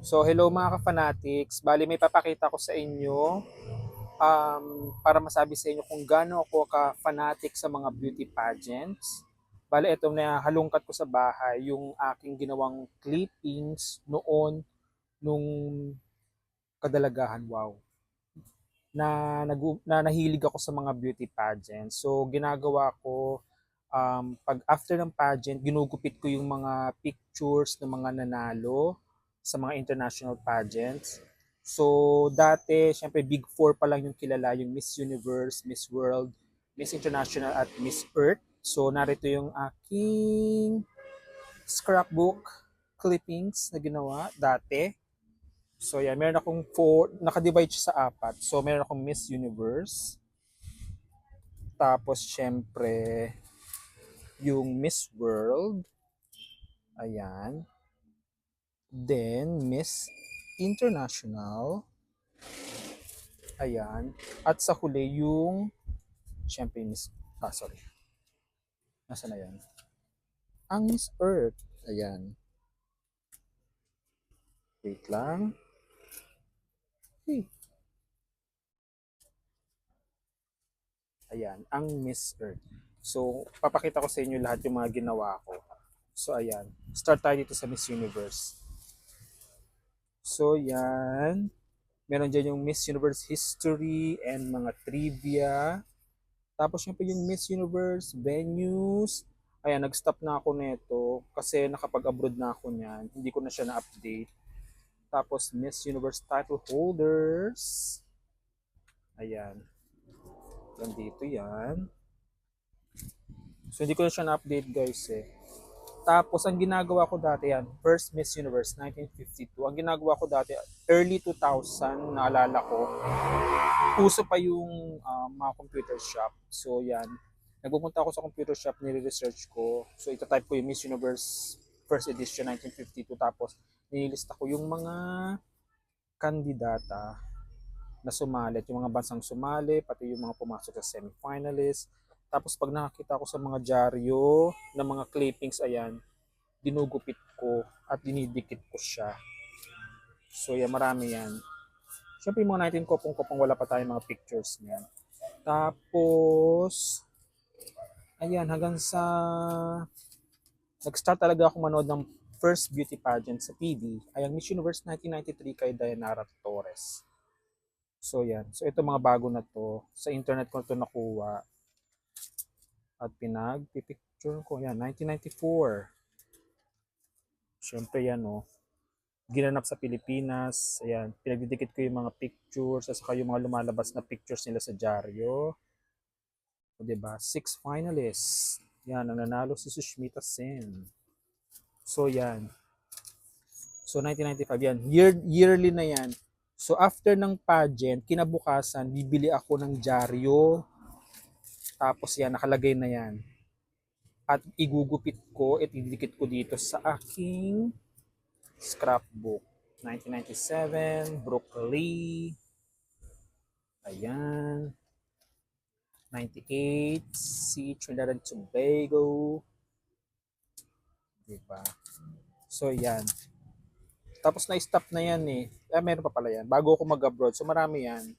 So hello mga ka-fanatics, bali may papakita ko sa inyo para masabi sa inyo kung gaano ako ka-fanatic sa mga beauty pageants. Bali ito na halungkat ko sa bahay yung aking ginawang clippings noon nung kadalagahan. Wow. Na nahilig ako sa mga beauty pageants. So ginagawa ko pag after ng pageant, ginugupit ko yung mga pictures ng mga nanalo sa mga international pageants. So, dati, syempre, Big Four pa lang yung kilala, yung Miss Universe, Miss World, Miss International, at Miss Earth. So, narito yung aking scrapbook clippings na ginawa dati. So, yan, meron akong four, nakadivide siya sa apat. So, meron akong Miss Universe. Tapos, syempre, yung Miss World. Ayan. Then, Miss International. Ayan. At sa huli, yung, syempre, sorry. Nasaan na yan? Ang Miss Earth. Ayan. Wait lang. Okay. Ayan. Ang Miss Earth. So, papakita ko sa inyo lahat yung mga ginawa ko. So, ayan. Start tayo dito sa Miss Universe. So, yan. Meron dyan yung Miss Universe History and mga trivia. Tapos syempre yung Miss Universe venues. Ayan, nag-stop na ako nito kasi nakapag-abroad na ako niyan. Hindi ko na siya na-update. Tapos Miss Universe title holders. Ayan. Nandito yan. So hindi ko na siya na-update guys eh. Tapos ang ginagawa ko dati yan, first Miss Universe 1952. Ang ginagawa ko dati, early 2000, naalala ko, uso pa yung mga computer shop. So yan, nagpupunta ako sa computer shop, nire-research ko. So itatype ko yung Miss Universe first edition 1952. Tapos nililista ko yung mga kandidata na sumali, yung mga bansang sumali, pati yung mga pumasok sa semifinalist. Tapos pag nakakita ko sa mga dyaryo ng mga clippings, ayan, dinugupit ko at dinidikit ko siya. So yan, marami yan. Siyempre yung mga 19 kopong-kopong wala pa tayong mga pictures niyan. Tapos, ayan, hanggang sa nag-start talaga ako manood ng first beauty pageant sa TV, ay ang Miss Universe 1993 kay Dayanara Torres. So yan. So ito mga bago na to. Sa internet ko ito nakuha. At pinag-picture ko. Yan, 1994. Siyempre yan oh. Ginanap sa Pilipinas. Ayan, pinagdidikit ko yung mga pictures at saka yung mga lumalabas na pictures nila sa dyaryo. O diba? 6 finalists. Yan, ang nanalo si Sushmita Sen. So yan. So 1995 yan. Yearly na yan. So after ng pageant, kinabukasan, bibili ako ng dyaryo. Tapos yan, nakalagay na yan. At igugupit ko at ididikit ko dito sa aking scrapbook. 1997, Brooke Lee. Ayan. 98, si Trinidad and Tobago. Diba? So, yan. Tapos na-stop na yan eh. Meron pa pala yan. Bago ako mag-abroad. So, marami yan.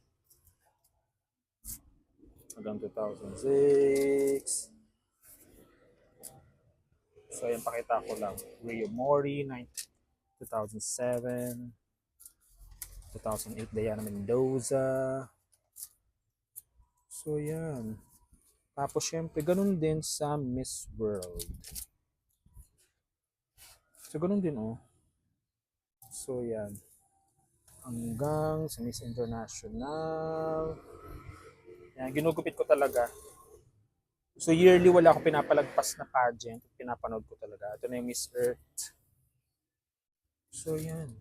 Hanggang 2006. So, ayan, pakita ko lang. Rio Mori, 2007. 2008, Diana Mendoza. So, yan. Tapos, syempre, ganun din sa Miss World. So, ganun din, oh. So, yan. Hanggang sa Miss International. Yan, ginugupit ko talaga. So, yearly wala akong pinapalagpas na pageant. Pinapanood ko talaga. Ito na yung Miss Earth. So, yan.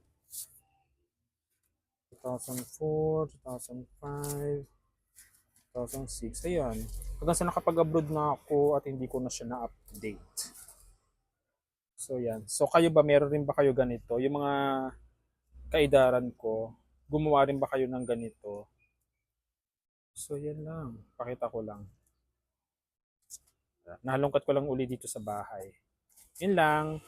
2004, 2005, 2006. Ayan. Hanggang sa nakapag-abroad na ako at hindi ko na siya na-update. So, yan. So, kayo ba, meron rin ba kayo ganito? Yung mga kaidaran ko, gumawa rin ba kayo ng ganito? So, yan lang. Pakita ko lang. Nahalungkat ko lang uli dito sa bahay. Yun lang.